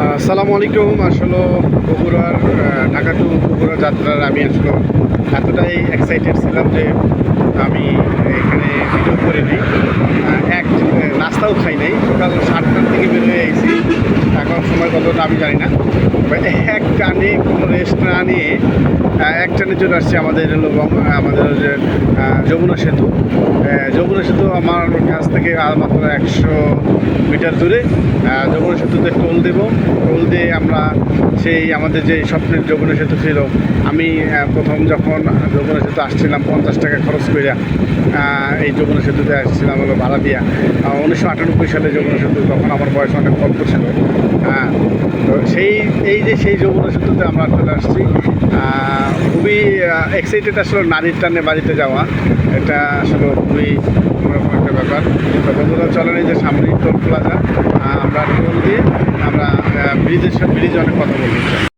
আসসালামু আলাইকুম। আসলে বগুড়ার ঢাকা টু বগুড়া যাত্রার আমি আসলে এতটাই এক্সাইটেড ছিলাম যে আমি এখানে ভিডিও করে নিই। এক নাস্তাও খাই নাই, সকাল 7টার থেকে বের হয়ে আইছি। এখন সময় কতটা আমি জানি না, এক টানে কোনো রেস্ট না নিয়ে এক টানে চলে আসছে আমাদের আমাদের যে যমুনা সেতু। যমুনা সেতু আমার কাছ থেকে মাত্র 100 মিটার দূরে। যমুনা সেতুতে টোল দেব, টোল দিয়ে আমরা সেই আমাদের যে স্বপ্নের যমুনা সেতু ছিল, আমি প্রথম যখন যমুনা সেতু আসছিলাম 50 টাকা খরচ করে এই যমুনা সেতুতে আসছিলাম হলো ভাড়া দিয়া। 1998 সালে যমুনা সেতু, তখন আমার বয়স অনেক অল্প ছিল। তো সেই যমুনা সেতুতে আমরা চলে আসছি। খুবই এক্সাইটেড আসলে নারীর টানে বাড়িতে যাওয়া, এটা আসলে খুবই অন্যরকম একটা ব্যাপার। তো বন্ধুরা চলেন, এই যে সামনেই টোল প্লাজা, আমরা টোল দিয়ে আমরা ব্রিজে অনেক কথা বলতে চাই।